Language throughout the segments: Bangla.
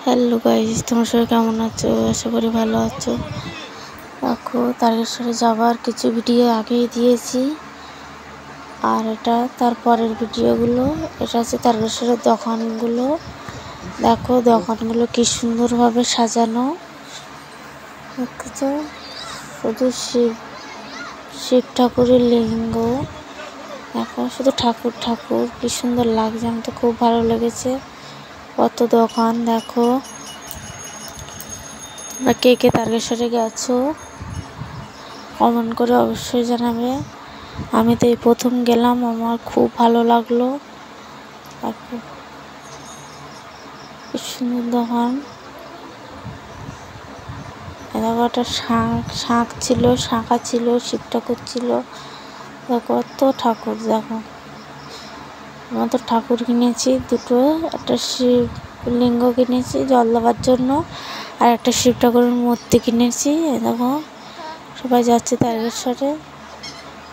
হ্যালো গাইস, তোমরা সবাই কেমন আছো? আশা করি ভালো আছো। দেখো, তারকেশ্বরে যাবার কিছু ভিডিও আগেই দিয়েছি, আর এটা তারপরের ভিডিওগুলো। এটা হচ্ছে তারকেশ্বরের দোকানগুলো। দেখো দোকানগুলো কি সুন্দরভাবে সাজানো, দেখেছো? শুধু শিব ঠাকুরের লিঙ্গ। দেখো শুধু ঠাকুর ঠাকুর, কি সুন্দর লাগছে, আমার তো খুব ভালো লেগেছে। কত দোকান দেখো। তোমরা কে কে তারকেশ্বরে গেছো কমেন্ট করে অবশ্যই জানাবে। আমি তো এই প্রথম গেলাম, আমার খুব ভালো লাগলো। দেখো কি সুন্দর দোকান। দেখো একটা শাঁখ ছিল, শাঁখা ছিল, শিব ঠাকুর ছিল। দেখো কত ঠাকুর। দেখো আমার তো ঠাকুর কিনেছি দুটো, একটা শিব লিঙ্গ কিনেছি জল দেওয়ার জন্য, আর একটা শিব ঠাকুরের মূর্তি কিনেছি। দেখো সবাই যাচ্ছে তারকেশ্বরে।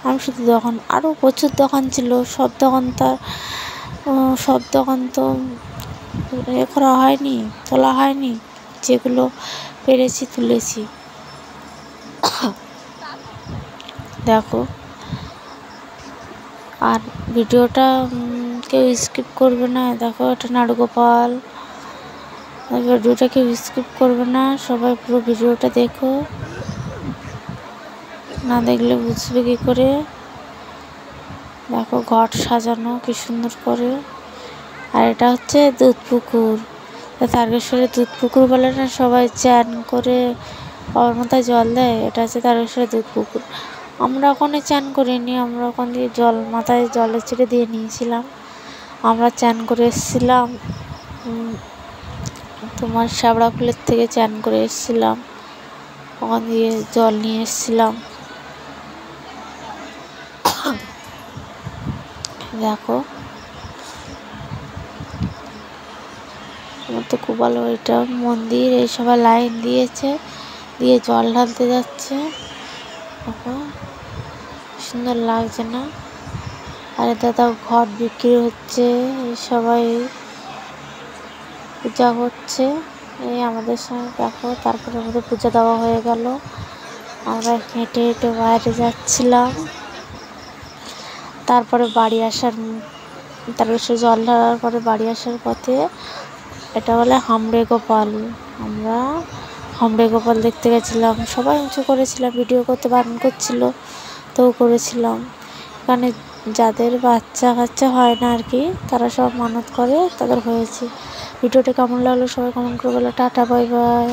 আমি শুধু দোকান, আরও প্রচুর দোকান ছিল। সব দোকান তো করা হয়নি, তোলা হয়নি। যেগুলো পেরেছি তুলেছি। দেখো, আর ভিডিওটা কেউ স্কিপ করবে না। দেখো এটা নাটগোপাল। ভিডিওটা কেউ স্কিপ করবে না, সবাই পুরো ভিডিওটা দেখো, না দেখলে বুঝবে কী করে। দেখো ঘট সাজানো কি সুন্দর করে। আর এটা হচ্ছে দুধ পুকুর। তারকেশ্বরে দুধ পুকুর বলে না, সবাই চান করে বাবার মাথায় জল দেয়। এটা হচ্ছে তারকেশ্বরে দুধ পুকুর। আমরা ওখানে চান করিনি, আমরা ওখান দিয়ে মাথায় জলে ছেড়ে দিয়ে নিয়েছিলাম। আমরা চান করে এসেছিলাম, তোমার শ্যাবড়া ফুলের থেকে চান করে এসেছিলাম, ওখান দিয়ে জল নিয়ে এসেছিলাম। দেখো আমার তো খুব ভালো। এটা মন্দির, এই সবাই লাইন দিয়েছে, দিয়ে জল ঢালতে যাচ্ছে। দেখো সুন্দর লাগছে না? আর দাদা ঘট বিক্রি হচ্ছে, সবাই পূজা করছে এই আমাদের সঙ্গে। দেখো তারপরে আমাদের পূজা দেওয়া হয়ে গেল। আমরা হেঁটে হেঁটে বাইরে যাচ্ছিলাম। তারপরে বাড়ি আসার, তারকেশ্বরে জল ঢালার পরে বাড়ি আসার পথে এটা বলে হামড়ে গোপাল। আমরা হামড়ে গোপাল দেখতে গেছিলাম। সবাই উঁচু করেছিলাম, ভিডিও করতে বারণ করছিল, তো করেছিলাম। এখানে যাদের বাচ্চা কাচ্চা হয় না আর কি, তারা সব মানত করে, তাদের হয়েছে। ভিডিওটা কেমন লাগলো সবাই কমেন্ট করে বলো। Tata, bye bye.